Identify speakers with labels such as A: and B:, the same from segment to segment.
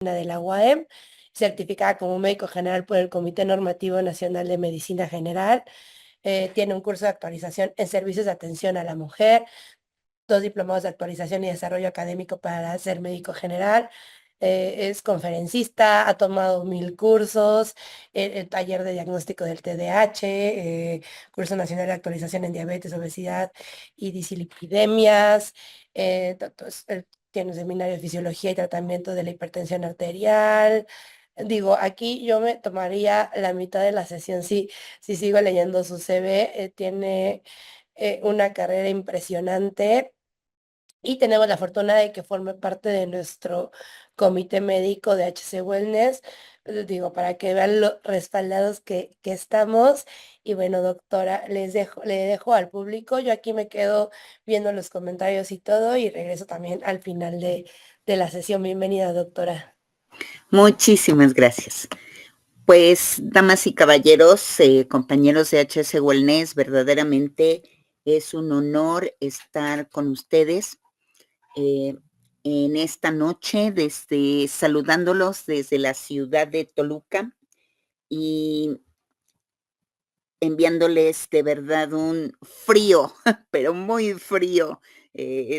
A: de la UAM, certificada como médico general por el Comité Normativo Nacional de Medicina General. Tiene un curso de actualización en servicios de atención a la mujer, 2 diplomados de actualización y desarrollo académico para ser médico general. Es conferencista, ha tomado 1000 cursos, el taller de diagnóstico del TDAH, curso nacional de actualización en diabetes, obesidad y dislipidemias. Tiene un seminario de fisiología y tratamiento de la hipertensión arterial. Digo, aquí yo me tomaría la mitad de la sesión si sigo leyendo su CV. Tiene una carrera impresionante y tenemos la fortuna de que forme parte de nuestro comité médico de HC Wellness. Digo, para que vean lo respaldados que estamos. Y bueno, doctora, le dejo al público. Yo aquí me quedo viendo los comentarios y todo y regreso también al final de la sesión. Bienvenida, doctora.
B: Muchísimas gracias. Pues, damas y caballeros, compañeros de HC Wellness, verdaderamente es un honor estar con ustedes en esta noche, saludándolos desde la ciudad de Toluca y enviándoles de verdad un frío, pero muy frío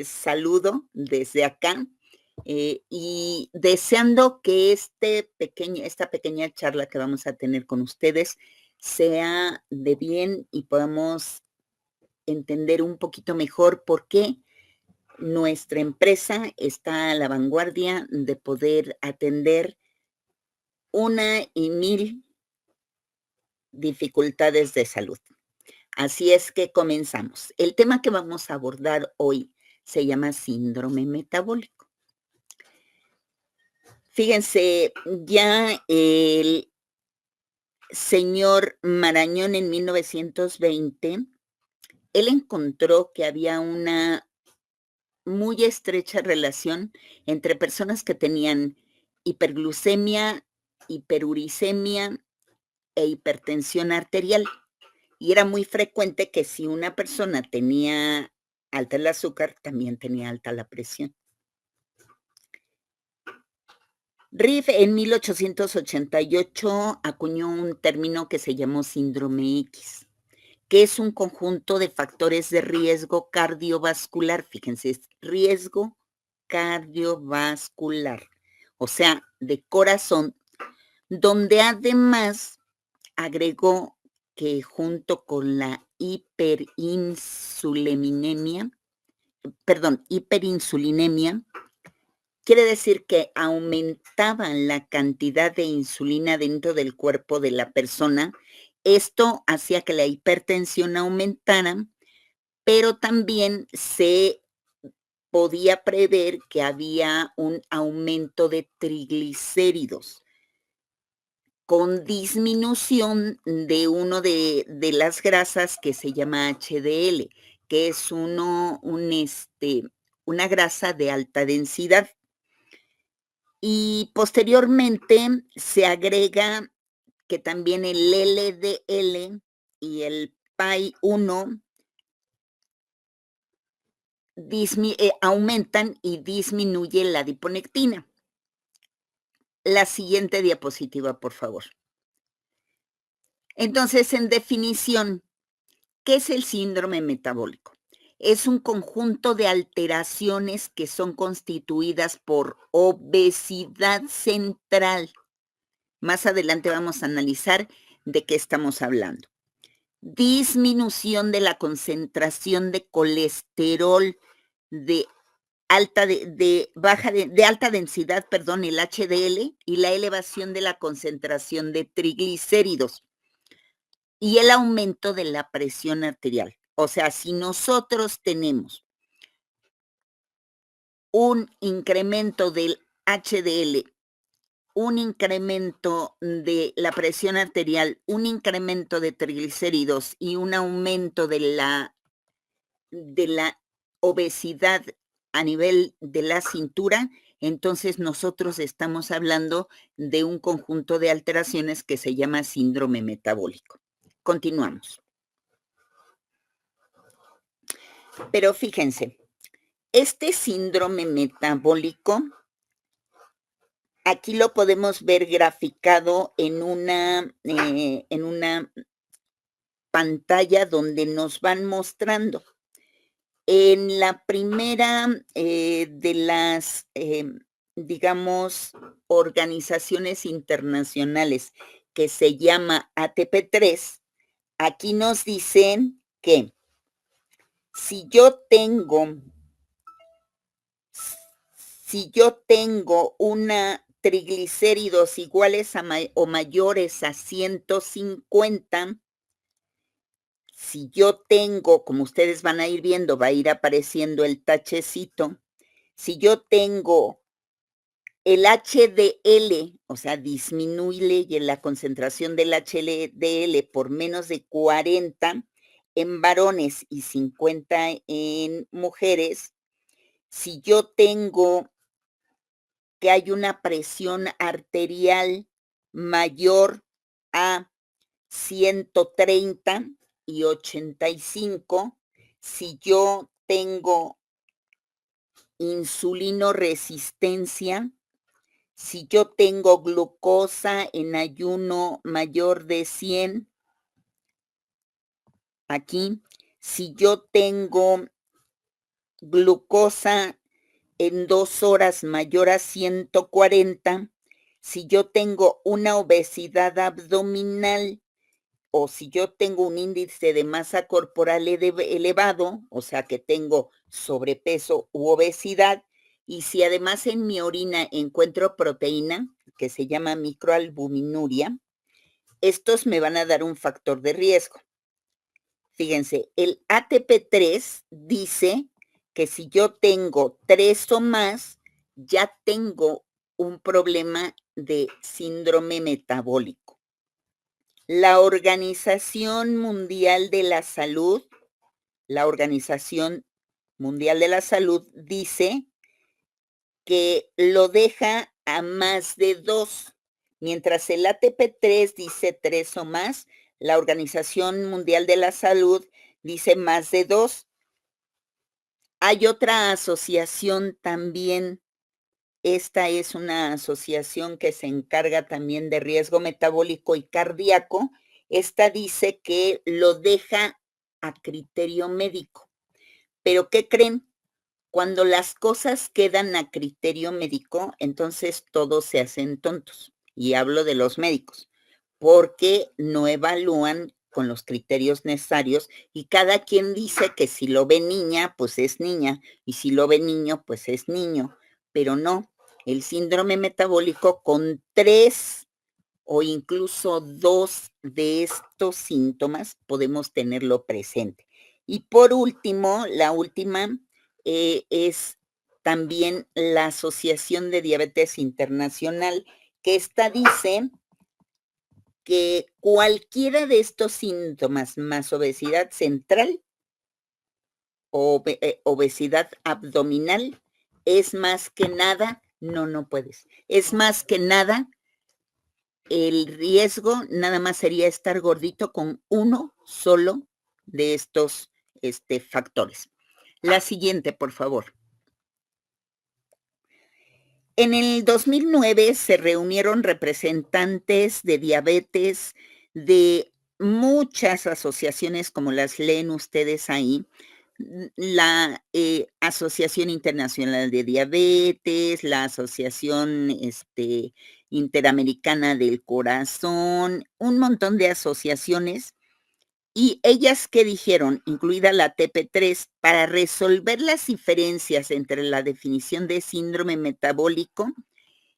B: saludo desde acá. Y deseando que esta pequeña charla que vamos a tener con ustedes sea de bien y podamos entender un poquito mejor por qué nuestra empresa está a la vanguardia de poder atender una y mil dificultades de salud. Así es que comenzamos. El tema que vamos a abordar hoy se llama síndrome metabólico. Fíjense, ya el señor Marañón en 1920, él encontró que había una muy estrecha relación entre personas que tenían hiperglucemia, hiperuricemia e hipertensión arterial. Y era muy frecuente que si una persona tenía alta el azúcar, también tenía alta la presión. Riff en 1888 acuñó un término que se llamó síndrome X, que es un conjunto de factores de riesgo cardiovascular. Fíjense, es riesgo cardiovascular, o sea, de corazón, donde además agregó que junto con la hiperinsulinemia, quiere decir que aumentaban la cantidad de insulina dentro del cuerpo de la persona. Esto hacía que la hipertensión aumentara, pero también se podía prever que había un aumento de triglicéridos con disminución de uno de las grasas que se llama HDL, que es una grasa de alta densidad. Y posteriormente se agrega que también el LDL y el PAI-1 aumentan y disminuyen la adiponectina. La siguiente diapositiva, por favor. Entonces, en definición, ¿qué es el síndrome metabólico? Es un conjunto de alteraciones que son constituidas por obesidad central. Más adelante vamos a analizar de qué estamos hablando. Disminución de la concentración de colesterol de alta densidad, el HDL, y la elevación de la concentración de triglicéridos y el aumento de la presión arterial. O sea, si nosotros tenemos un incremento del HDL, un incremento de la presión arterial, un incremento de triglicéridos y un aumento de la obesidad a nivel de la cintura, entonces nosotros estamos hablando de un conjunto de alteraciones que se llama síndrome metabólico. Continuamos. Pero fíjense, este síndrome metabólico Aquí lo podemos ver graficado en una pantalla donde nos van mostrando. En la primera de las, digamos, organizaciones internacionales que se llama ATP3, aquí nos dicen que si yo tengo una triglicéridos iguales a o mayores a 150, si yo tengo, como ustedes van a ir viendo, va a ir apareciendo el tachecito, si yo tengo el HDL, o sea, disminuye la concentración del HDL por menos de 40 en varones y 50 en mujeres, si yo tengo que hay una presión arterial mayor a 130 y 85, si yo tengo insulinoresistencia, si yo tengo glucosa en ayuno mayor de 100, aquí, si yo tengo glucosa en 2 horas mayor a 140, si yo tengo una obesidad abdominal o si yo tengo un índice de masa corporal elevado, o sea que tengo sobrepeso u obesidad, y si además en mi orina encuentro proteína, que se llama microalbuminuria, estos me van a dar un factor de riesgo. Fíjense, el ATP3 dice que si yo tengo 3 o más, ya tengo un problema de síndrome metabólico. La Organización Mundial de la Salud, dice que lo deja a más de 2, mientras el ATP3 dice 3 o más, la Organización Mundial de la Salud dice más de 2. Hay otra asociación también, esta es una asociación que se encarga también de riesgo metabólico y cardíaco. Esta dice que lo deja a criterio médico. Pero ¿qué creen? Cuando las cosas quedan a criterio médico, entonces todos se hacen tontos. Y hablo de los médicos, porque no evalúan con los criterios necesarios y cada quien dice que si lo ve niña, pues es niña, y si lo ve niño, pues es niño. Pero no, el síndrome metabólico con 3 o incluso 2 de estos síntomas podemos tenerlo presente. Y por último, la última es también la Asociación de Diabetes Internacional, que esta dice que cualquiera de estos síntomas más obesidad central o obesidad abdominal es más que nada, no puedes, es más que nada el riesgo nada más sería estar gordito con uno solo de estos factores. La siguiente, por favor. En el 2009 se reunieron representantes de diabetes de muchas asociaciones, como las leen ustedes ahí, la Asociación Internacional de Diabetes, la Asociación Interamericana del Corazón, un montón de asociaciones. Y ellas que dijeron, incluida la TP3, para resolver las diferencias entre la definición de síndrome metabólico,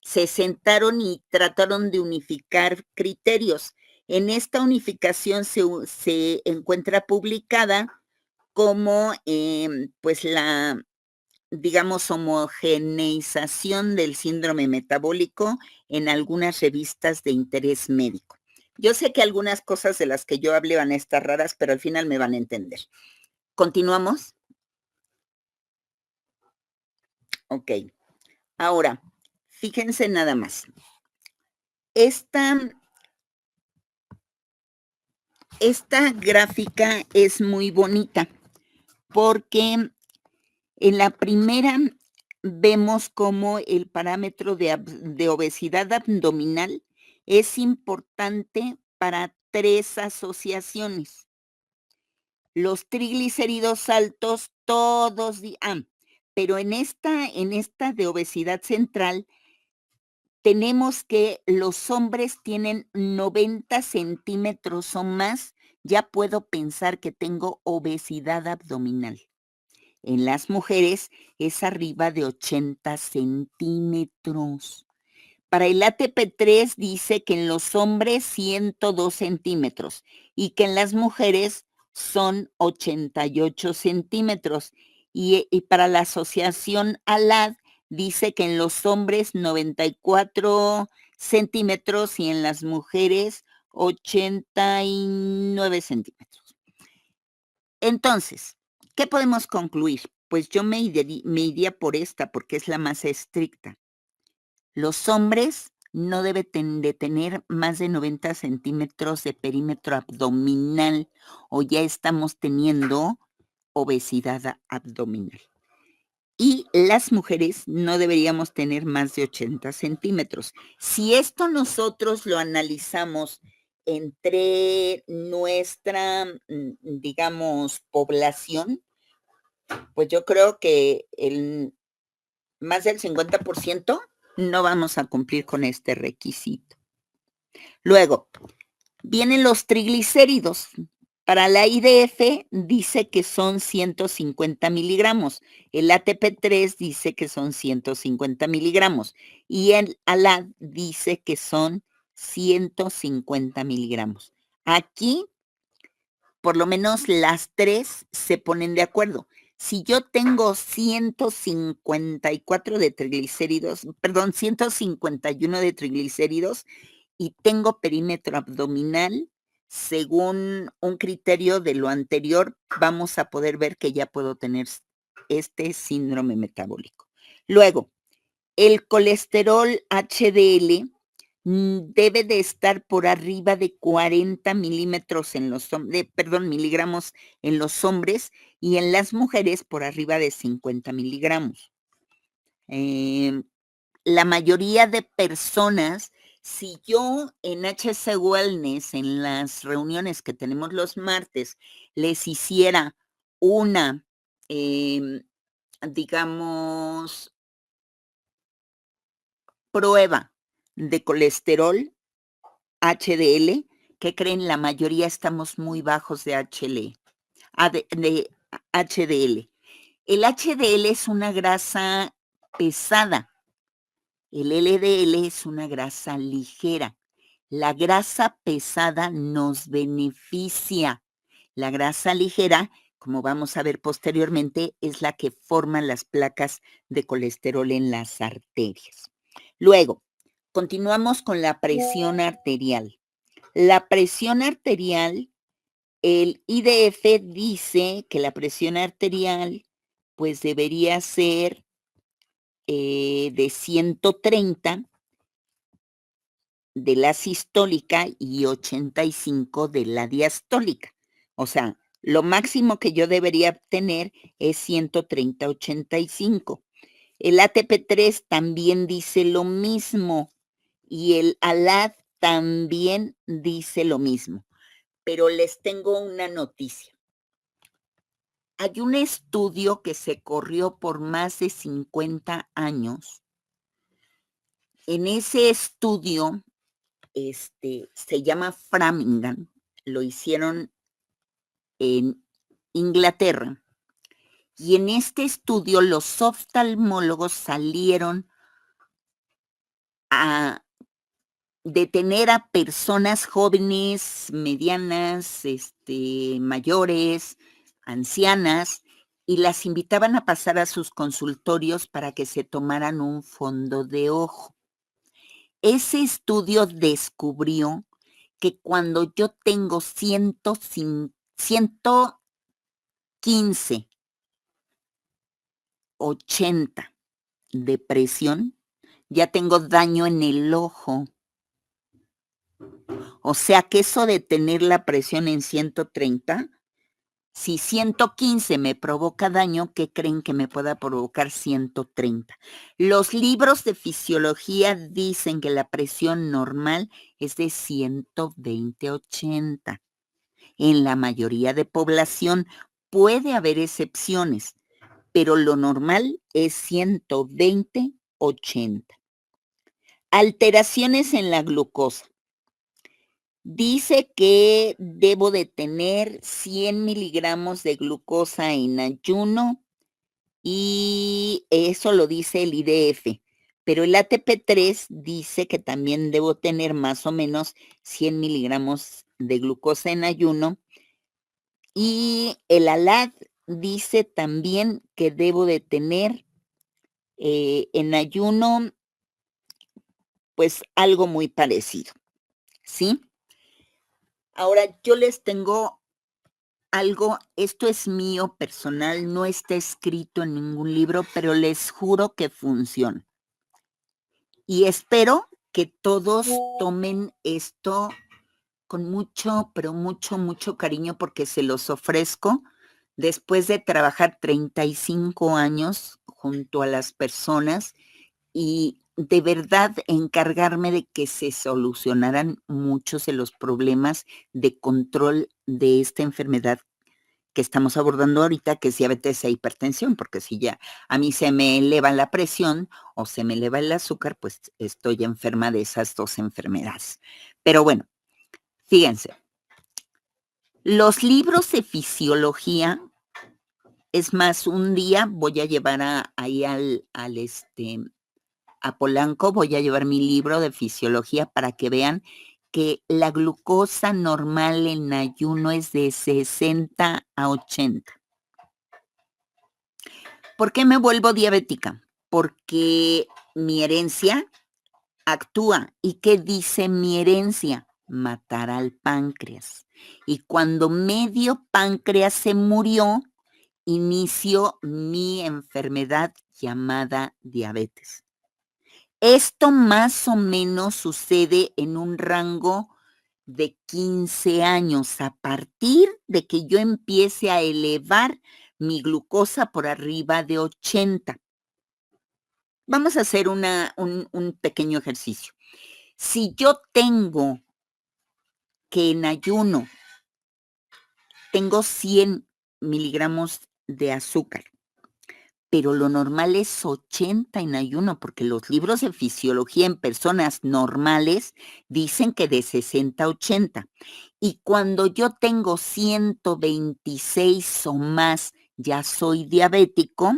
B: se sentaron y trataron de unificar criterios. En esta unificación se encuentra publicada como pues la, digamos, homogeneización del síndrome metabólico en algunas revistas de interés médico. Yo sé que algunas cosas de las que yo hablé van a estar raras, pero al final me van a entender. ¿Continuamos? Ok. Ahora, fíjense nada más. Esta gráfica es muy bonita porque en la primera vemos cómo el parámetro de obesidad abdominal es importante para 3 asociaciones. Los triglicéridos altos todos pero en esta de obesidad central tenemos que los hombres tienen 90 centímetros o más, ya puedo pensar que tengo obesidad abdominal. En las mujeres es arriba de 80 centímetros. Para el ATP3 dice que en los hombres 102 centímetros y que en las mujeres son 88 centímetros. Y para la asociación ALAD dice que en los hombres 94 centímetros y en las mujeres 89 centímetros. Entonces, ¿qué podemos concluir? Pues yo me iría por esta porque es la más estricta. Los hombres no deben de tener más de 90 centímetros de perímetro abdominal o ya estamos teniendo obesidad abdominal. Y las mujeres no deberíamos tener más de 80 centímetros. Si esto nosotros lo analizamos entre nuestra, digamos, población, pues yo creo que más del 50% no vamos a cumplir con este requisito. Luego, vienen los triglicéridos. Para la IDF dice que son 150 miligramos. El ATP3 dice que son 150 miligramos. Y el ALAD dice que son 150 miligramos. Aquí, por lo menos las 3 se ponen de acuerdo. Si yo tengo 154 de triglicéridos, perdón, 151 de triglicéridos y tengo perímetro abdominal, según un criterio de lo anterior, vamos a poder ver que ya puedo tener este síndrome metabólico. Luego, el colesterol HDL debe de estar por arriba de 40 miligramos en los hombres y en las mujeres por arriba de 50 miligramos. La mayoría de personas, si yo en HC Wellness, en las reuniones que tenemos los martes, les hiciera una, digamos, prueba de colesterol HDL, ¿qué creen? La mayoría estamos muy bajos de HDL. El HDL es una grasa pesada. El LDL es una grasa ligera. La grasa pesada nos beneficia. La grasa ligera, como vamos a ver posteriormente, es la que forma las placas de colesterol en las arterias. Luego, continuamos con la presión arterial. La presión arterial, el IDF dice que la presión arterial pues debería ser de 130 de la sistólica y 85 de la diastólica. O sea, lo máximo que yo debería tener es 130/85. El ATP3 también dice lo mismo y el ALAD también dice lo mismo. Pero les tengo una noticia. Hay un estudio que se corrió por más de 50 años. En ese estudio, se llama Framingham, lo hicieron en Inglaterra. Y en este estudio los oftalmólogos salieron a detener a personas jóvenes, medianas, mayores, ancianas, y las invitaban a pasar a sus consultorios para que se tomaran un fondo de ojo. Ese estudio descubrió que cuando yo tengo 115, 80 de presión, ya tengo daño en el ojo. O sea que eso de tener la presión en 130 Si 115 me provoca daño, ¿qué creen que me pueda provocar 130? Los libros de fisiología dicen que la presión normal es de 120/80. En la mayoría de población puede haber excepciones, pero lo normal es 120/80. Alteraciones en la glucosa. Dice que debo de tener 100 miligramos de glucosa en ayuno y eso lo dice el IDF, pero el ATP3 dice que también debo tener más o menos 100 miligramos de glucosa en ayuno y el ALAD dice también que debo de tener en ayuno pues algo muy parecido, ¿sí? Ahora yo les tengo algo, esto es mío personal, no está escrito en ningún libro, pero les juro que funciona. Y espero que todos tomen esto con mucho, pero mucho, mucho cariño porque se los ofrezco después de trabajar 35 años junto a las personas y de verdad encargarme de que se solucionaran muchos de los problemas de control de esta enfermedad que estamos abordando ahorita, que es diabetes e hipertensión, porque si ya a mí se me eleva la presión o se me eleva el azúcar, pues estoy enferma de esas dos enfermedades. Pero bueno, fíjense, los libros de fisiología, es más, un día voy a llevar ahí a Polanco, voy a llevar mi libro de fisiología para que vean que la glucosa normal en ayuno es de 60/80. ¿Por qué me vuelvo diabética? Porque mi herencia actúa. ¿Y qué dice mi herencia? Matar al páncreas. Y cuando medio páncreas se murió, inició mi enfermedad llamada diabetes. Esto más o menos sucede en un rango de 15 años, a partir de que yo empiece a elevar mi glucosa por arriba de 80. Vamos a hacer un pequeño ejercicio. Si yo tengo que en ayuno tengo 100 miligramos de azúcar, pero lo normal es 80 en ayuno, porque los libros de fisiología en personas normales dicen que de 60/80. Y cuando yo tengo 126 o más, ya soy diabético,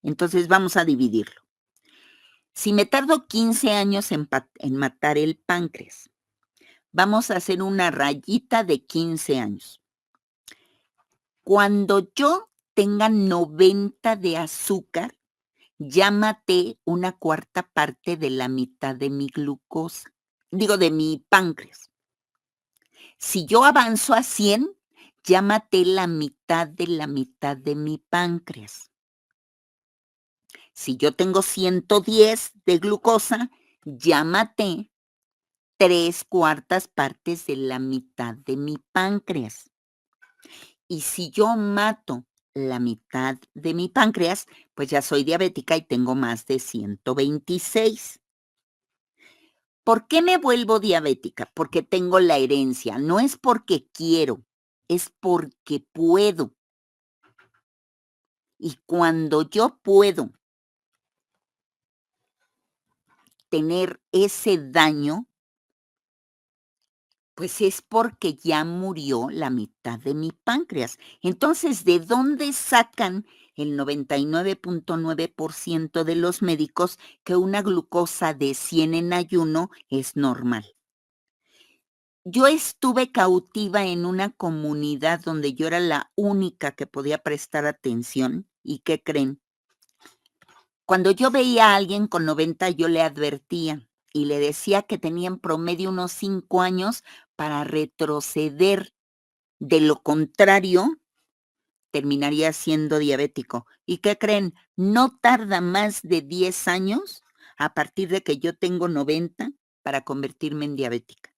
B: entonces vamos a dividirlo. Si me tardo 15 años en matar el páncreas, vamos a hacer una rayita de 15 años. Cuando yo tenga 90 de azúcar, ya maté una cuarta parte de la mitad de mi glucosa, de mi páncreas. Si yo avanzo a 100, ya maté la mitad de mi páncreas. Si yo tengo 110 de glucosa, ya maté 3/4 partes de la mitad de mi páncreas. Y si yo mato la mitad de mi páncreas, pues ya soy diabética y tengo más de 126. ¿Por qué me vuelvo diabética? Porque tengo la herencia. No es porque quiero, es porque puedo. Y cuando yo puedo tener ese daño, pues es porque ya murió la mitad de mi páncreas. Entonces, ¿de dónde sacan el 99.9% de los médicos que una glucosa de 100 en ayuno es normal? Yo estuve cautiva en una comunidad donde yo era la única que podía prestar atención. ¿Y qué creen? Cuando yo veía a alguien con 90, yo le advertía y le decía que tenía en promedio unos 5 años para retroceder. De lo contrario, terminaría siendo diabético. ¿Y qué creen? No tarda más de 10 años a partir de que yo tengo 90 para convertirme en diabética.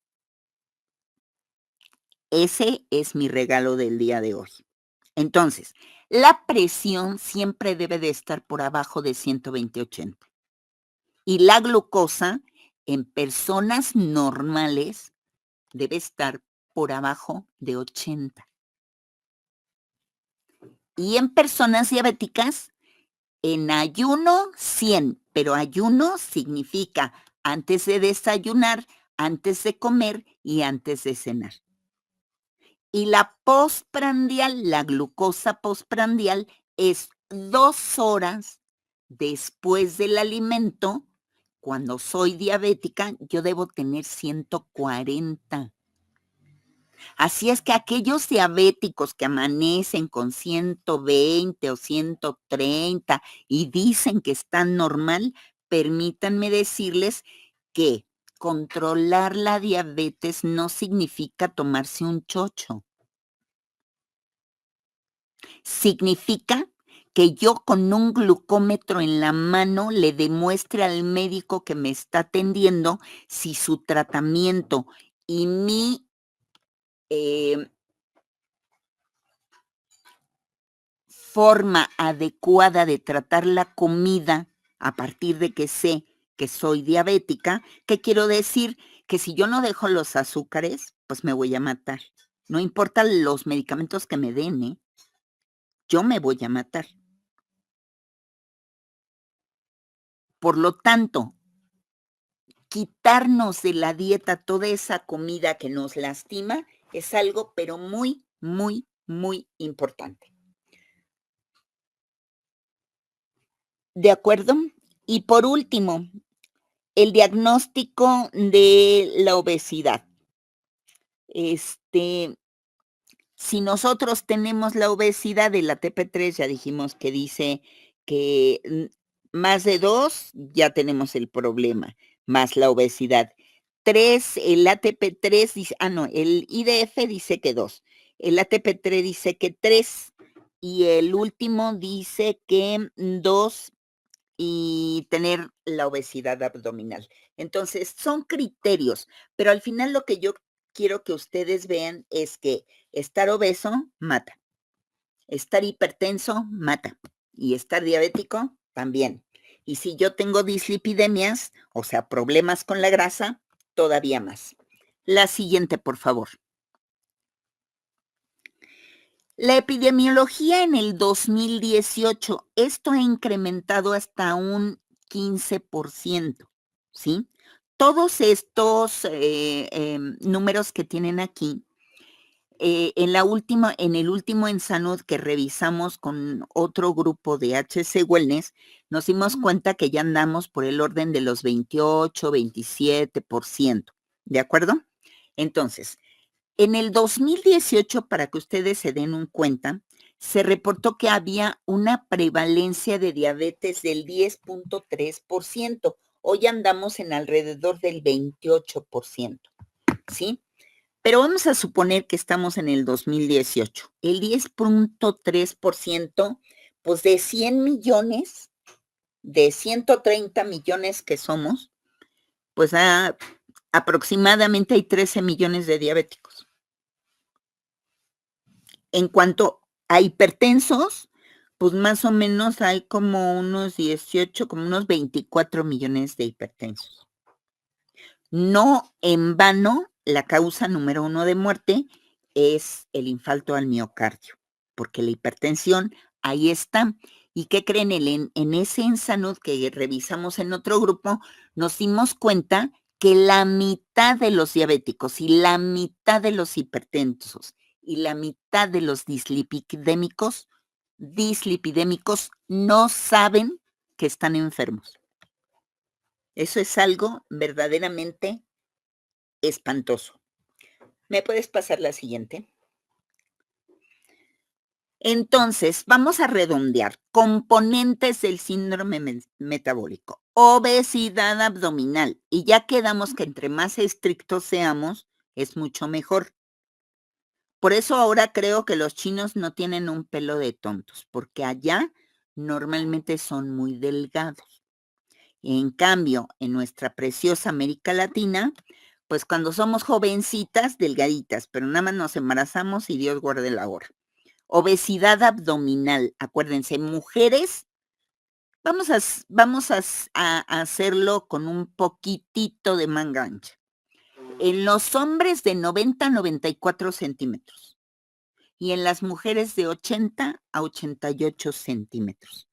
B: Ese es mi regalo del día de hoy. Entonces, la presión siempre debe de estar por abajo de 120/80. Y la glucosa en personas normales debe estar por abajo de 80. Y en personas diabéticas, en ayuno 100, pero ayuno significa antes de desayunar, antes de comer y antes de cenar. Y la postprandial, la glucosa postprandial, es 2 horas después del alimento. Cuando soy diabética, yo debo tener 140. Así es que aquellos diabéticos que amanecen con 120 o 130 y dicen que están normal, permítanme decirles que controlar la diabetes no significa tomarse un chocho. Significa que yo con un glucómetro en la mano le demuestre al médico que me está atendiendo si su tratamiento y mi forma adecuada de tratar la comida a partir de que sé que soy diabética, ¿qué quiero decir? Que si yo no dejo los azúcares, pues me voy a matar. No importa los medicamentos que me den, ¿eh? Yo me voy a matar. Por lo tanto, quitarnos de la dieta toda esa comida que nos lastima es algo, pero muy, muy, muy importante. ¿De acuerdo? Y por último, el diagnóstico de la obesidad. Si nosotros tenemos la obesidad, el ATP3 ya dijimos que dice que más de 2 ya tenemos el problema, más la obesidad. 3, el ATP3 dice, no, el IDF dice que 2, el ATP3 dice que 3 y el último dice que 2 y tener la obesidad abdominal. Entonces, son criterios, pero al final lo que yo quiero que ustedes vean es que estar obeso mata, estar hipertenso mata y estar diabético también. Y si yo tengo dislipidemias, o sea, problemas con la grasa, todavía más. La siguiente, por favor. La epidemiología en el 2018, esto ha incrementado hasta un 15%, ¿sí? Todos estos números que tienen aquí, en el último en salud que revisamos con otro grupo de HC Wellness, nos dimos cuenta que ya andamos por el orden de los 28, 27%, ¿de acuerdo? Entonces, en el 2018, para que ustedes se den un cuenta, se reportó que había una prevalencia de diabetes del 10.3%. Hoy andamos en alrededor del 28%, ¿sí? Pero vamos a suponer que estamos en el 2018. El 10.3%, pues de 100 millones, de 130 millones que somos, pues aproximadamente hay 13 millones de diabéticos. En cuanto a hipertensos, pues más o menos hay como unos 18, como unos 24 millones de hipertensos. No en vano, la causa número 1 de muerte es el infarto al miocardio, porque la hipertensión ahí está. ¿Y qué creen? En ese EnSalud que revisamos en otro grupo, nos dimos cuenta que la mitad de los diabéticos y la mitad de los hipertensos y la mitad de los dislipidémicos no saben que están enfermos. Eso es algo verdaderamente espantoso. ¿Me puedes pasar la siguiente? Entonces, vamos a redondear. Componentes del síndrome metabólico. Obesidad abdominal. Y ya quedamos que entre más estrictos seamos, es mucho mejor. Por eso ahora creo que los chinos no tienen un pelo de tontos, porque allá normalmente son muy delgados. En cambio, en nuestra preciosa América Latina, pues cuando somos jovencitas, delgaditas, pero nada más nos embarazamos y Dios guarde la hora. Obesidad abdominal. Acuérdense, mujeres, vamos a hacerlo con un poquitito de manga ancha. En los hombres de 90 a 94 centímetros y en las mujeres de 80 a 88 centímetros.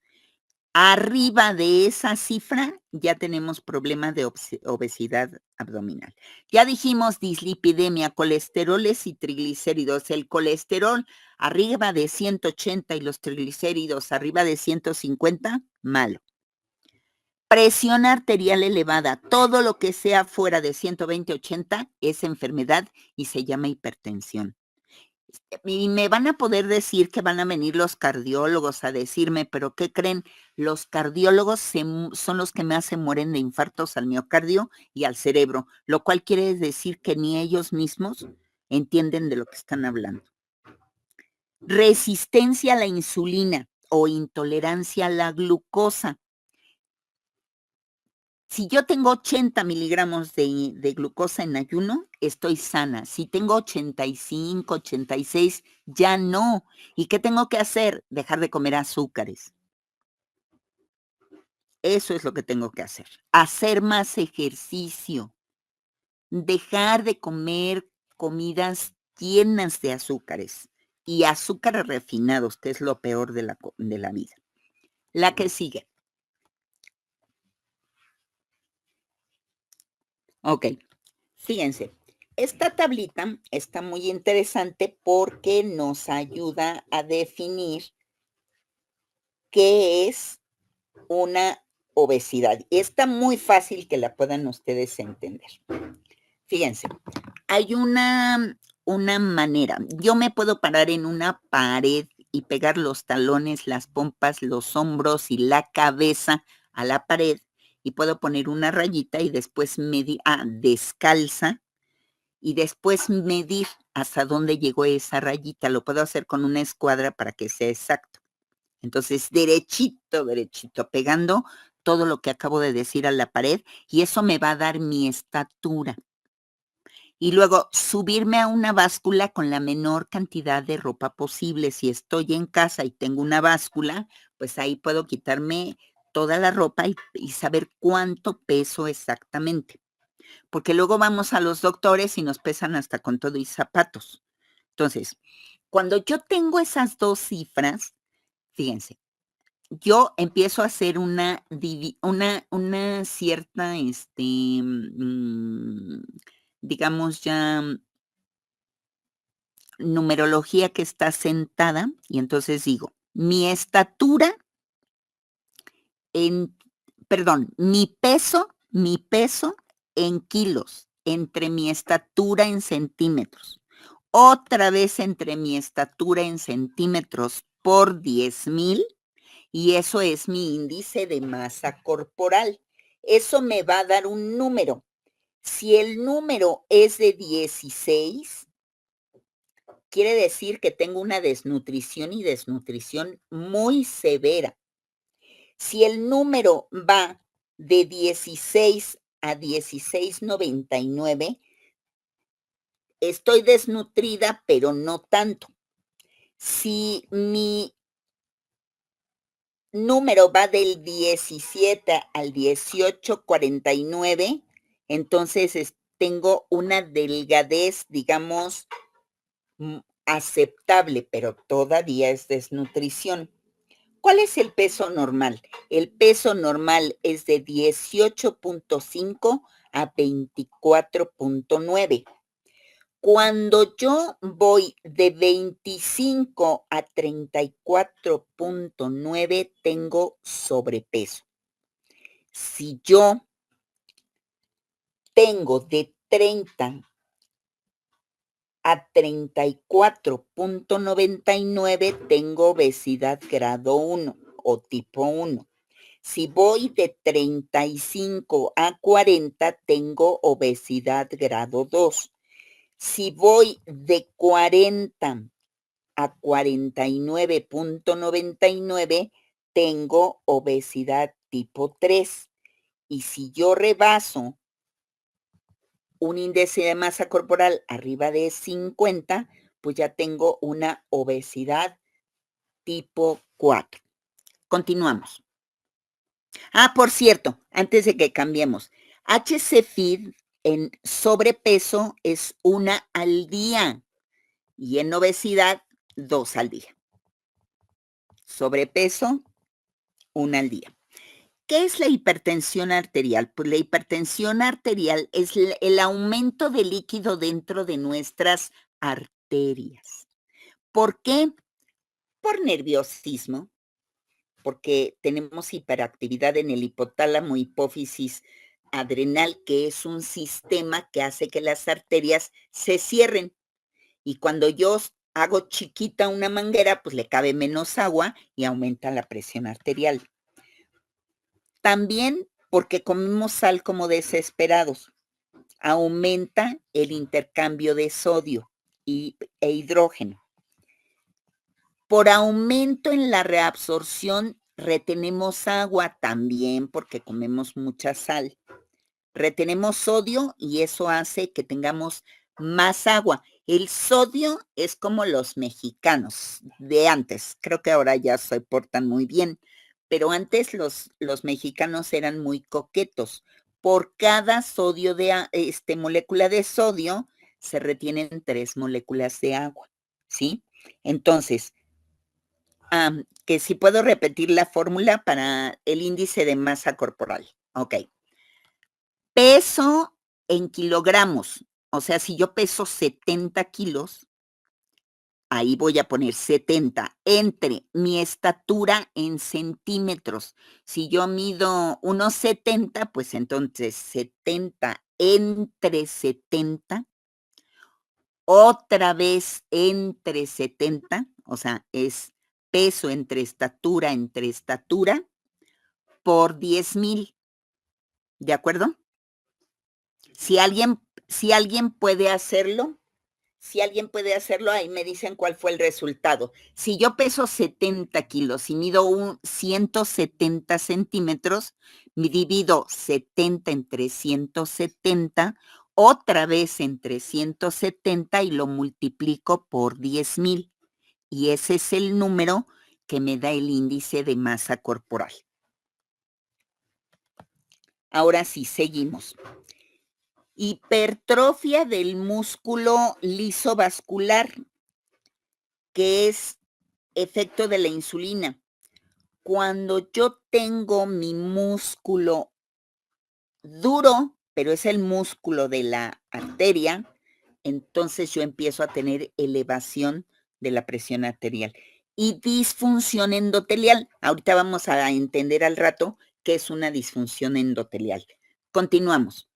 B: Arriba de esa cifra ya tenemos problemas de obesidad abdominal. Ya dijimos dislipidemia, colesteroles y triglicéridos. El colesterol arriba de 180 y los triglicéridos arriba de 150, malo. Presión arterial elevada, todo lo que sea fuera de 120-80 es enfermedad y se llama hipertensión. Y me van a poder decir que van a venir los cardiólogos a decirme, pero ¿qué creen? Los cardiólogos son los que más se mueren de infartos al miocardio y al cerebro, lo cual quiere decir que ni ellos mismos entienden de lo que están hablando. Resistencia a la insulina o intolerancia a la glucosa. Si yo tengo 80 miligramos de glucosa en ayuno, estoy sana. Si tengo 85, 86, ya no. ¿Y qué tengo que hacer? Dejar de comer azúcares. Eso es lo que tengo que hacer. Hacer más ejercicio. Dejar de comer comidas llenas de azúcares y azúcares refinados, que es lo peor de la vida. La que sigue. Ok, fíjense, esta tablita está muy interesante porque nos ayuda a definir qué es una obesidad. Y está muy fácil que la puedan ustedes entender. Fíjense, hay una manera. Yo me puedo parar en una pared y pegar los talones, las pompas, los hombros y la cabeza a la pared y puedo poner una rayita y después medir, descalza, y después medir hasta dónde llegó esa rayita. Lo puedo hacer con una escuadra para que sea exacto. Entonces, derechito, derechito, pegando todo lo que acabo de decir a la pared y eso me va a dar mi estatura. Y luego subirme a una báscula con la menor cantidad de ropa posible. Si estoy en casa y tengo una báscula, pues ahí puedo quitarme toda la ropa y saber cuánto peso exactamente. Porque luego vamos a los doctores y nos pesan hasta con todo y zapatos. Entonces, cuando yo tengo esas dos cifras, fíjense, yo empiezo a hacer una cierta, digamos ya, numerología que está sentada, y entonces digo, mi estatura mi peso en kilos, entre mi estatura en centímetros. Otra vez entre mi estatura en centímetros por 10,000, y eso es mi índice de masa corporal. Eso me va a dar un número. Si el número es de 16, quiere decir que tengo una desnutrición y desnutrición muy severa. Si el número va de 16 a 16,99, estoy desnutrida, pero no tanto. Si mi número va del 17 al 18,49, entonces tengo una delgadez, digamos, aceptable, pero todavía es desnutrición. ¿Cuál es el peso normal? El peso normal es de 18,5 a 24,9. Cuando yo voy de 25 a 34,9, tengo sobrepeso. Si yo tengo de 30 a 34,99, tengo obesidad grado 1 o tipo 1. Si voy de 35 a 40, tengo obesidad grado 2. Si voy de 40 a 49,99, tengo obesidad tipo 3. Y si yo rebaso un índice de masa corporal arriba de 50, pues ya tengo una obesidad tipo 4. Continuamos. Por cierto, antes de que cambiemos, HCFID en sobrepeso es 1 al día y en obesidad 2 al día. Sobrepeso, 1 al día. ¿Qué es la hipertensión arterial? Pues la hipertensión arterial es el aumento de líquido dentro de nuestras arterias. ¿Por qué? Por nerviosismo, porque tenemos hiperactividad en el hipotálamo, hipófisis adrenal, que es un sistema que hace que las arterias se cierren. Y cuando yo hago chiquita una manguera, pues le cabe menos agua y aumenta la presión arterial. También porque comemos sal como desesperados. Aumenta el intercambio de sodio e hidrógeno. Por aumento en la reabsorción, retenemos agua también porque comemos mucha sal. Retenemos sodio y eso hace que tengamos más agua. El sodio es como los mexicanos de antes. Creo que ahora ya se portan muy bien, pero antes los mexicanos eran muy coquetos. Por cada sodio molécula de sodio se retienen 3 moléculas de agua, ¿sí? Entonces, que si puedo repetir la fórmula para el índice de masa corporal. Ok. Peso en kilogramos. O sea, si yo peso 70 kilos, ahí voy a poner 70 entre mi estatura en centímetros. Si yo mido unos 70, pues entonces 70 entre 70, otra vez entre 70, o sea, es peso entre estatura por 10,000. ¿De acuerdo? Si alguien puede hacerlo, ahí me dicen cuál fue el resultado. Si yo peso 70 kilos y mido 170 centímetros, me divido 70 entre 170, otra vez entre 170 y lo multiplico por 10,000. Y ese es el número que me da el índice de masa corporal. Ahora sí, seguimos. Hipertrofia del músculo liso vascular, que es efecto de la insulina. Cuando yo tengo mi músculo duro, pero es el músculo de la arteria, entonces yo empiezo a tener elevación de la presión arterial y disfunción endotelial. Ahorita vamos a entender al rato qué es una disfunción endotelial. Continuamos.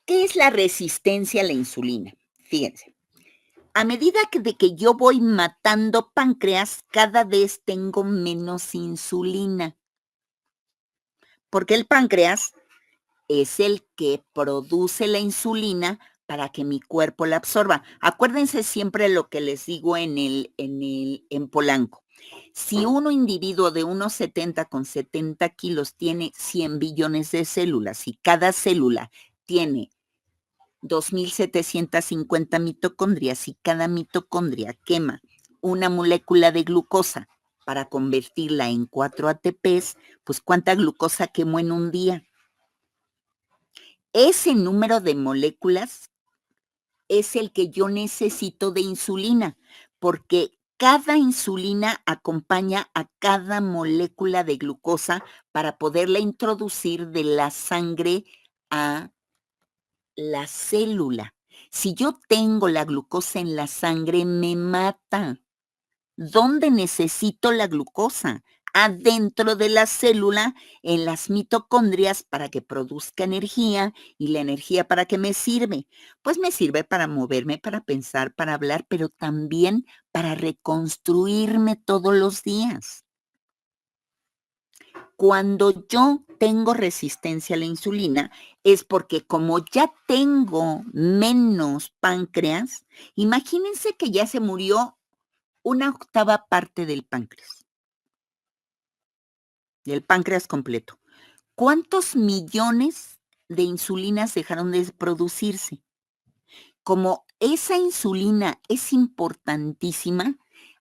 B: ¿Qué es la resistencia a la insulina? Fíjense, a medida que yo voy matando páncreas, cada vez tengo menos insulina, porque el páncreas es el que produce la insulina para que mi cuerpo la absorba. Acuérdense siempre lo que les digo en Polanco. Si un individuo de 1,70 con 70 kilos tiene 100 billones de células y cada célula tiene 2,750 mitocondrias y cada mitocondria quema una molécula de glucosa para convertirla en 4 ATPs, pues ¿cuánta glucosa quemo en un día? Ese número de moléculas es el que yo necesito de insulina, porque cada insulina acompaña a cada molécula de glucosa para poderla introducir de la sangre a la célula. Si yo tengo la glucosa en la sangre, me mata. ¿Dónde necesito la glucosa? Adentro de la célula, en las mitocondrias para que produzca energía. ¿Y la energía para qué me sirve? Pues me sirve para moverme, para pensar, para hablar, pero también para reconstruirme todos los días. Cuando yo tengo resistencia a la insulina es porque como ya tengo menos páncreas, imagínense que ya se murió 1/8 parte del páncreas completo. ¿Cuántos millones de insulinas dejaron de producirse? Como esa insulina es importantísima.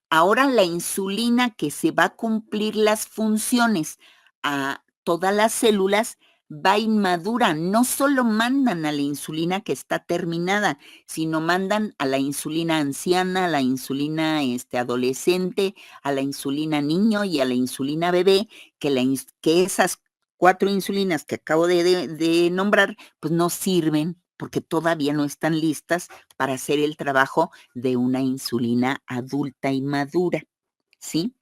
B: Ahora la insulina que se va a cumplir las funciones a todas las células va inmadura. No solo mandan a la insulina que está terminada, sino mandan a la insulina anciana, a la insulina adolescente, a la insulina niño y a la insulina bebé, que esas 4 insulinas que acabo de nombrar, pues no sirven porque todavía no están listas para hacer el trabajo de una insulina adulta y madura, ¿sí?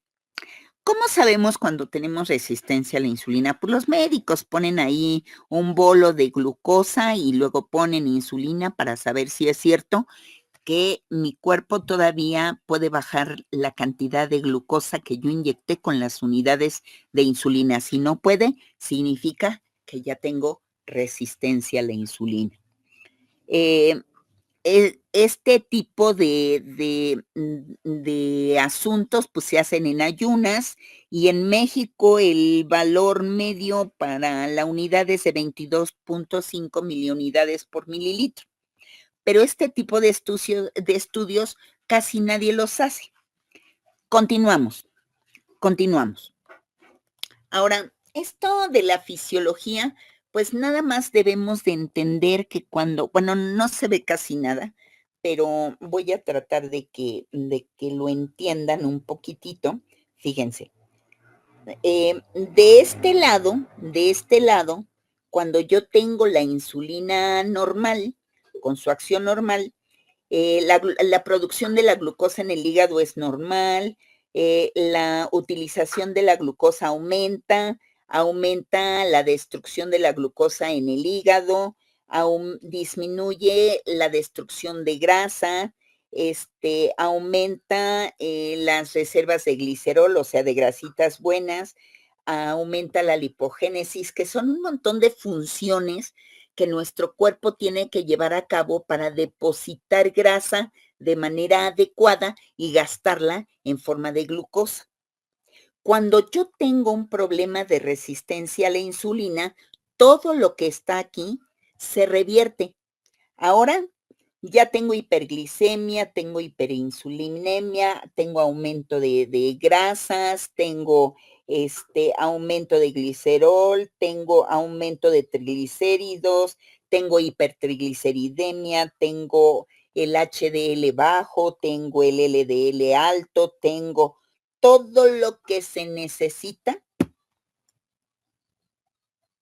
B: ¿Cómo sabemos cuando tenemos resistencia a la insulina? Pues los médicos ponen ahí un bolo de glucosa y luego ponen insulina para saber si es cierto que mi cuerpo todavía puede bajar la cantidad de glucosa que yo inyecté con las unidades de insulina. Si no puede, significa que ya tengo resistencia a la insulina. Este tipo de asuntos pues se hacen en ayunas y en México el valor medio para la unidad es de 22.5 miliunidades por mililitro. Pero este tipo de estudios casi nadie los hace. Continuamos. Ahora, esto de la fisiología, pues nada más debemos de entender que bueno, no se ve casi nada, pero voy a tratar de que lo entiendan un poquitito. Fíjense, de este lado, cuando yo tengo la insulina normal, con su acción normal, la producción de la glucosa en el hígado es normal, la utilización de la glucosa aumenta la destrucción de la glucosa en el hígado, disminuye la destrucción de grasa, aumenta las reservas de glicerol, o sea, de grasitas buenas, aumenta la lipogénesis, que son un montón de funciones que nuestro cuerpo tiene que llevar a cabo para depositar grasa de manera adecuada y gastarla en forma de glucosa. Cuando yo tengo un problema de resistencia a la insulina, todo lo que está aquí se revierte. Ahora ya tengo hiperglicemia, tengo hiperinsulinemia, tengo aumento de grasas, tengo aumento de glicerol, tengo aumento de triglicéridos, tengo hipertrigliceridemia, tengo el HDL bajo, tengo el LDL alto, tengo todo lo que se necesita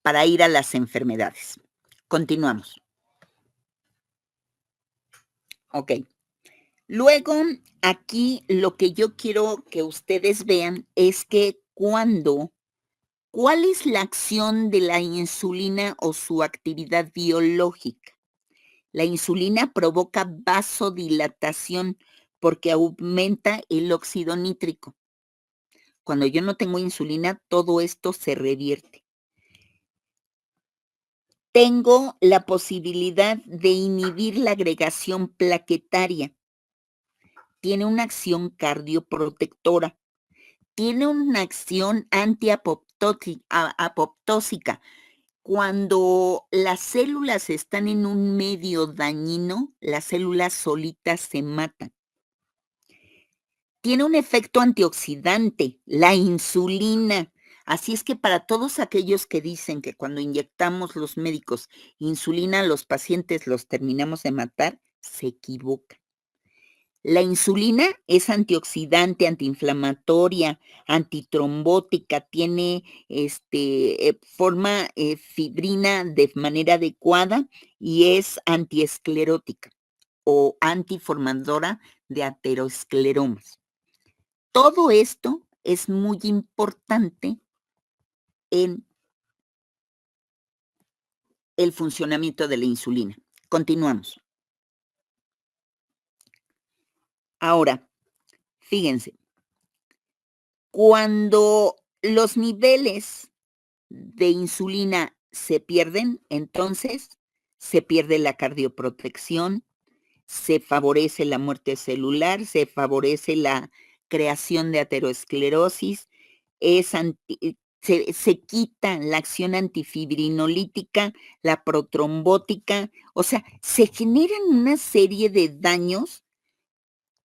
B: para ir a las enfermedades. Continuamos. Ok. Luego, aquí lo que yo quiero que ustedes vean es que ¿cuál es la acción de la insulina o su actividad biológica? La insulina provoca vasodilatación porque aumenta el óxido nítrico. Cuando yo no tengo insulina, todo esto se revierte. Tengo la posibilidad de inhibir la agregación plaquetaria. Tiene una acción cardioprotectora. Tiene una acción antiapoptósica. Cuando las células están en un medio dañino, las células solitas se matan. Tiene un efecto antioxidante, la insulina. Así es que para todos aquellos que dicen que cuando inyectamos los médicos insulina a los pacientes los terminamos de matar, se equivocan. La insulina es antioxidante, antiinflamatoria, antitrombótica, tiene forma fibrina de manera adecuada y es antiesclerótica o antiformadora de ateroscleromas. Todo esto es muy importante en el funcionamiento de la insulina. Continuamos. Ahora, fíjense, cuando los niveles de insulina se pierden, entonces se pierde la cardioprotección, se favorece la muerte celular, se favorece la creación de aterosclerosis, se quita la acción antifibrinolítica, la protrombótica, o sea, se generan una serie de daños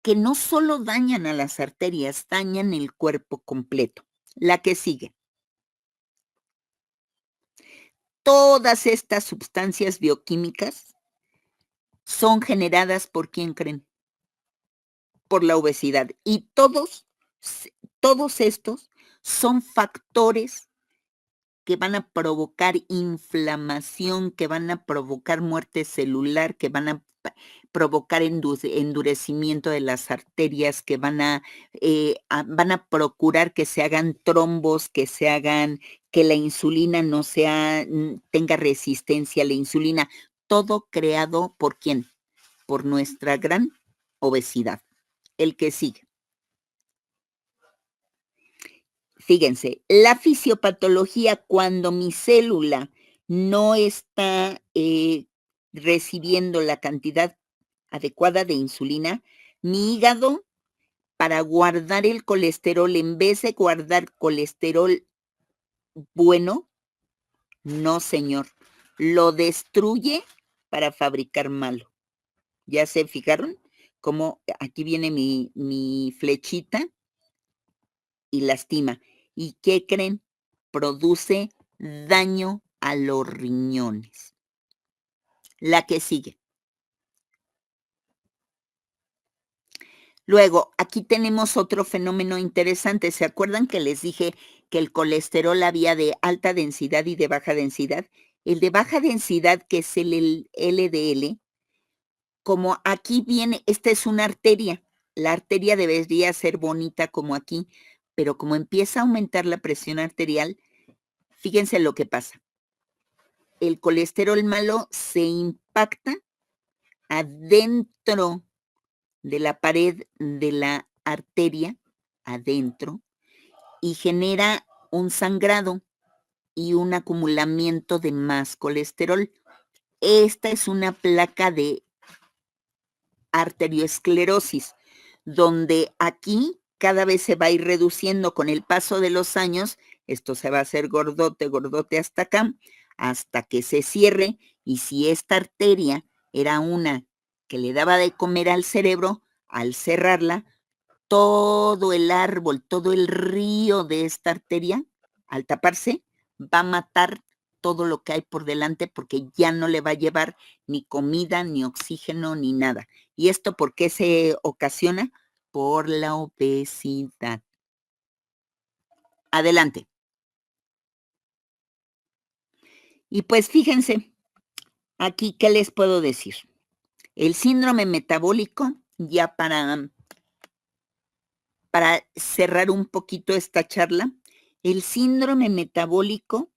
B: que no solo dañan a las arterias, dañan el cuerpo completo. La que sigue. Todas estas sustancias bioquímicas son generadas ¿por quién creen? Por la obesidad. Y todos estos son factores que van a provocar inflamación, que van a provocar muerte celular, que van a provocar endurecimiento de las arterias, que van a procurar que se hagan trombos, que la insulina no tenga resistencia a la insulina. Todo creado ¿por quién? Por nuestra gran obesidad. El que sigue. Fíjense, la fisiopatología cuando mi célula no está recibiendo la cantidad adecuada de insulina, mi hígado, para guardar el colesterol, en vez de guardar colesterol bueno, no señor, lo destruye para fabricar malo. ¿Ya se fijaron? Como aquí viene mi flechita y lastima. ¿Y qué creen? Produce daño a los riñones. La que sigue. Luego, aquí tenemos otro fenómeno interesante. ¿Se acuerdan que les dije que el colesterol había de alta densidad y de baja densidad? El de baja densidad, que es el LDL, como aquí viene, esta es una arteria. La arteria debería ser bonita como aquí, pero como empieza a aumentar la presión arterial, fíjense lo que pasa. El colesterol malo se impacta adentro de la pared de la arteria, adentro, y genera un sangrado y un acumulamiento de más colesterol. Esta es una placa de arteriosclerosis, donde aquí cada vez se va a ir reduciendo con el paso de los años, esto se va a hacer gordote, gordote hasta acá, hasta que se cierre, y si esta arteria era una que le daba de comer al cerebro, al cerrarla, todo el árbol, todo el río de esta arteria, al taparse, va a matar todo lo que hay por delante porque ya no le va a llevar ni comida, ni oxígeno, ni nada. ¿Y esto por qué se ocasiona? Por la obesidad. Adelante. Y pues fíjense, aquí, ¿qué les puedo decir? El síndrome metabólico, ya para cerrar un poquito esta charla, el síndrome metabólico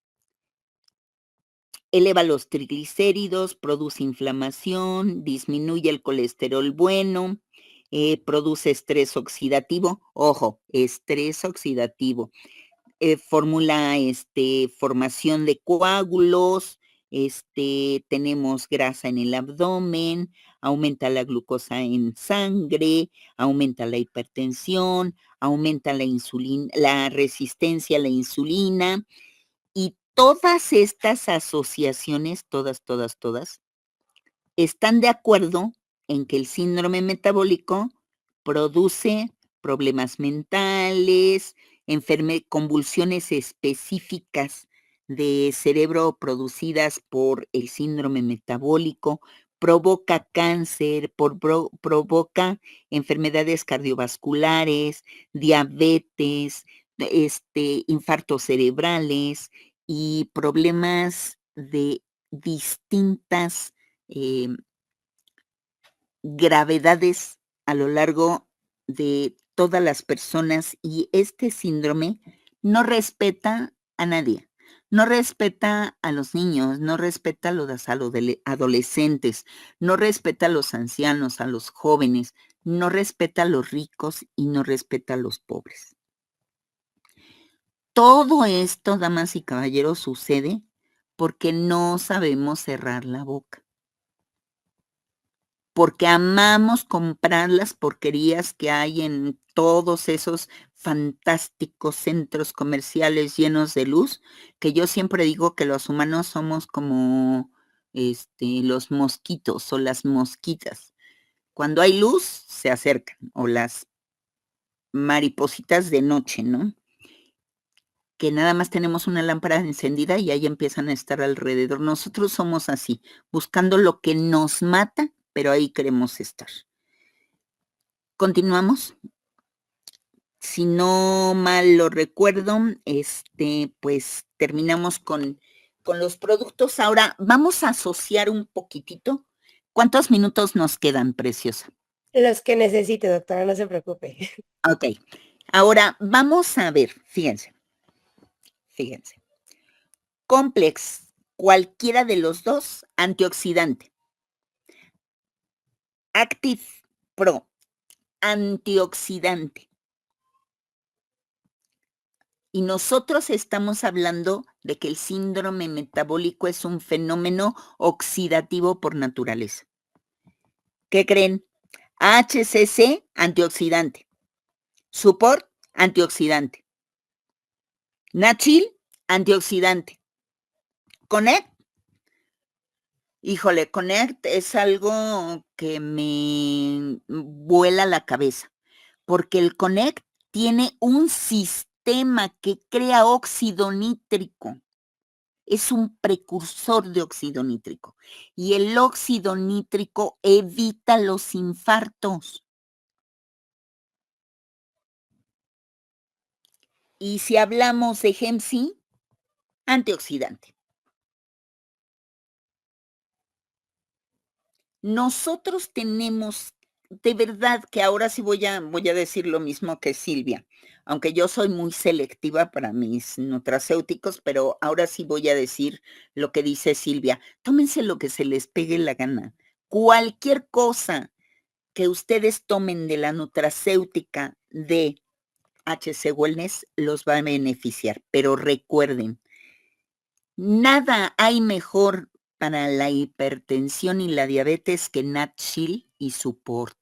B: eleva los triglicéridos, produce inflamación, disminuye el colesterol bueno, produce estrés oxidativo. Ojo, estrés oxidativo. Formula formación de coágulos, tenemos grasa en el abdomen, aumenta la glucosa en sangre, aumenta la hipertensión, aumenta la resistencia a la insulina, y todas estas asociaciones, todas, están de acuerdo en que el síndrome metabólico produce problemas mentales, convulsiones específicas de cerebro producidas por el síndrome metabólico, provoca cáncer, provoca enfermedades cardiovasculares, diabetes, infartos cerebrales y problemas de distintas gravedades a lo largo de todas las personas, y este síndrome no respeta a nadie, no respeta a los niños, no respeta a los adolescentes, no respeta a los ancianos, a los jóvenes, no respeta a los ricos y no respeta a los pobres. Todo esto, damas y caballeros, sucede porque no sabemos cerrar la boca. porque amamos comprar las porquerías que hay en todos esos fantásticos centros comerciales llenos de luz, que yo siempre digo que los humanos somos como los mosquitos o las mosquitas. Cuando hay luz, se acercan, o las maripositas de noche, ¿no? Que nada más tenemos una lámpara encendida y ahí empiezan a estar alrededor. Nosotros somos así, buscando lo que nos mata, pero ahí queremos estar. Continuamos. Si no mal lo recuerdo, pues terminamos con los productos. Ahora vamos a asociar un poquitito. ¿Cuántos minutos nos quedan, preciosa?
A: Los que necesite, doctora, no se preocupe.
B: Ok. Ahora vamos a ver, fíjense. Complex, cualquiera de los dos, antioxidante. Active Pro, antioxidante. Y nosotros estamos hablando de que el síndrome metabólico es un fenómeno oxidativo por naturaleza. ¿Qué creen? HCC, antioxidante. Support, antioxidante. Nachil, antioxidante. Connect, híjole, Connect es algo que me vuela la cabeza, porque el Connect tiene un sistema que crea óxido nítrico. Es un precursor de óxido nítrico. Y el óxido nítrico evita los infartos. Y si hablamos de Hemp-C, antioxidante. Nosotros tenemos, de verdad que ahora sí voy a decir lo mismo que Silvia, aunque yo soy muy selectiva para mis nutracéuticos, pero ahora sí voy a decir lo que dice Silvia. Tómense lo que se les pegue la gana. Cualquier cosa que ustedes tomen de la nutracéutica de HC Wellness los va a beneficiar, pero recuerden, nada hay mejor para la hipertensión y la diabetes que NatShield y Support.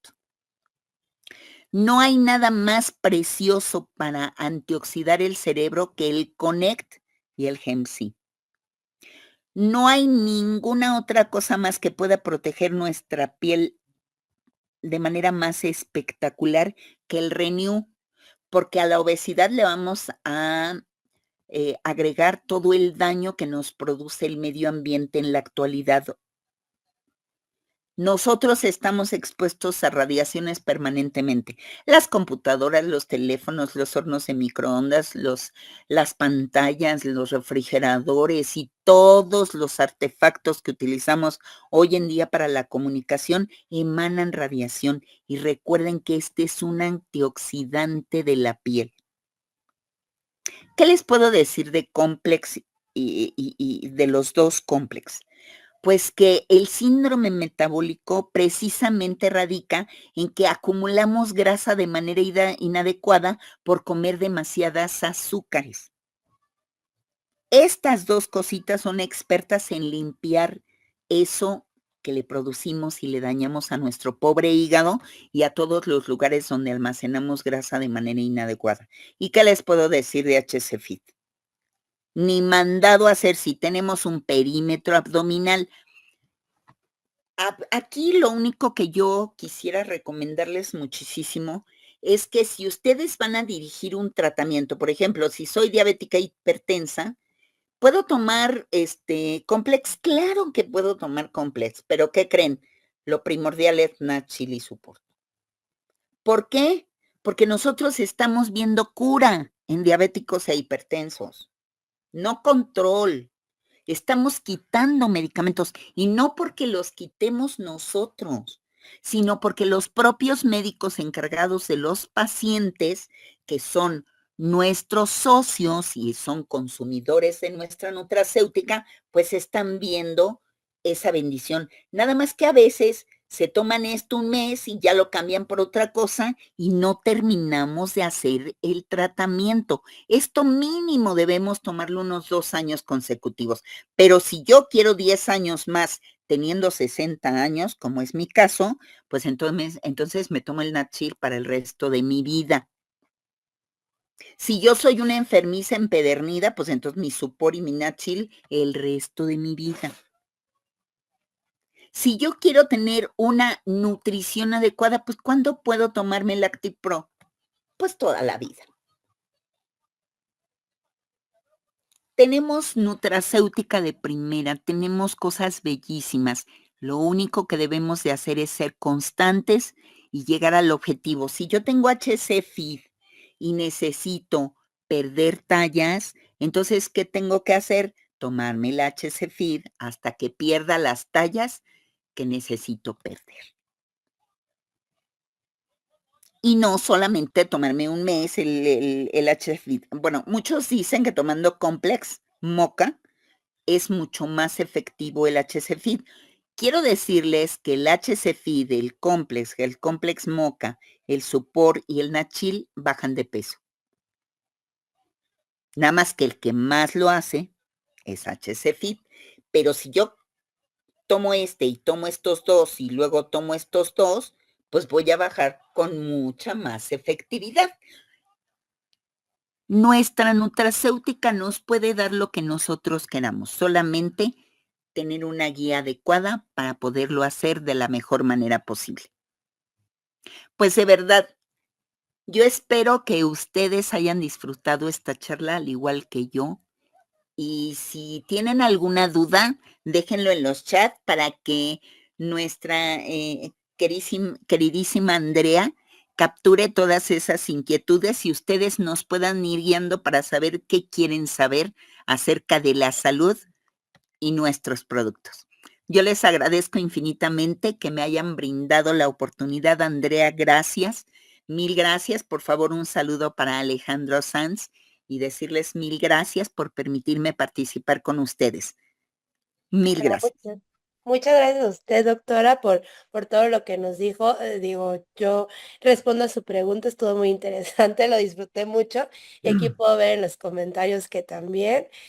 B: No hay nada más precioso para antioxidar el cerebro que el Connect y el Hemp-C. No hay ninguna otra cosa más que pueda proteger nuestra piel de manera más espectacular que el Renew, porque a la obesidad le vamos a agregar todo el daño que nos produce el medio ambiente en la actualidad. Nosotros estamos expuestos a radiaciones permanentemente. Las computadoras, los teléfonos, los hornos de microondas, las pantallas, los refrigeradores y todos los artefactos que utilizamos hoy en día para la comunicación emanan radiación. Y recuerden que este es un antioxidante de la piel. ¿Qué les puedo decir de Complex y de los dos Complex? Pues que el síndrome metabólico precisamente radica en que acumulamos grasa de manera inadecuada por comer demasiadas azúcares. Estas dos cositas son expertas en limpiar eso que le producimos y le dañamos a nuestro pobre hígado y a todos los lugares donde almacenamos grasa de manera inadecuada. ¿Y qué les puedo decir de HC Fit? Ni mandado a hacer si tenemos un perímetro abdominal. Aquí lo único que yo quisiera recomendarles muchísimo es que si ustedes van a dirigir un tratamiento, por ejemplo, si soy diabética hipertensa, ¿puedo tomar Complex? Claro que puedo tomar Complex, pero ¿qué creen? Lo primordial es NatShield y Support. ¿Por qué? Porque nosotros estamos viendo cura en diabéticos e hipertensos, no control. Estamos quitando medicamentos y no porque los quitemos nosotros, sino porque los propios médicos encargados de los pacientes, que son nuestros socios y son consumidores de nuestra nutracéutica, pues están viendo esa bendición. Nada más que a veces se toman esto un mes y ya lo cambian por otra cosa y no terminamos de hacer el tratamiento. Esto mínimo debemos tomarlo unos 2 años consecutivos. Pero si yo quiero 10 años más teniendo 60 años, como es mi caso, pues entonces me tomo el Nat-Chill para el resto de mi vida. Si yo soy una enfermiza empedernida, pues entonces mi Supor y mi Nat-Chill el resto de mi vida. Si yo quiero tener una nutrición adecuada, pues ¿cuándo puedo tomarme el Actipro? Pues toda la vida. Tenemos nutracéutica de primera, tenemos cosas bellísimas. Lo único que debemos de hacer es ser constantes y llegar al objetivo. Si yo tengo HC Feed y necesito perder tallas, entonces, ¿qué tengo que hacer? Tomarme el HC Feed hasta que pierda las tallas que necesito perder. Y no solamente tomarme un mes el HC Feed. Bueno, muchos dicen que tomando Complex Moca es mucho más efectivo el HC Feed. Quiero decirles que el HC Feed, el Complex Moca, el Supor y el Nat-Chill bajan de peso. Nada más que el que más lo hace es HC Feed. Pero si yo tomo este y tomo estos dos y luego tomo estos dos, pues voy a bajar con mucha más efectividad. Nuestra nutracéutica nos puede dar lo que nosotros queramos, solamente tener una guía adecuada para poderlo hacer de la mejor manera posible. Pues de verdad, yo espero que ustedes hayan disfrutado esta charla al igual que yo. Y si tienen alguna duda, déjenlo en los chats para que nuestra queridísima Andrea capture todas esas inquietudes y ustedes nos puedan ir guiando para saber qué quieren saber acerca de la salud y nuestros productos. Yo les agradezco infinitamente que me hayan brindado la oportunidad, Andrea, gracias. Mil gracias. Por favor, un saludo para Alejandro Sanz y decirles mil gracias por permitirme participar con ustedes. Mil
A: No,
B: gracias.
A: muchas gracias a usted, doctora, por todo lo que nos dijo. Digo, yo respondo a su pregunta, estuvo muy interesante, lo disfruté mucho y aquí puedo ver en los comentarios que también.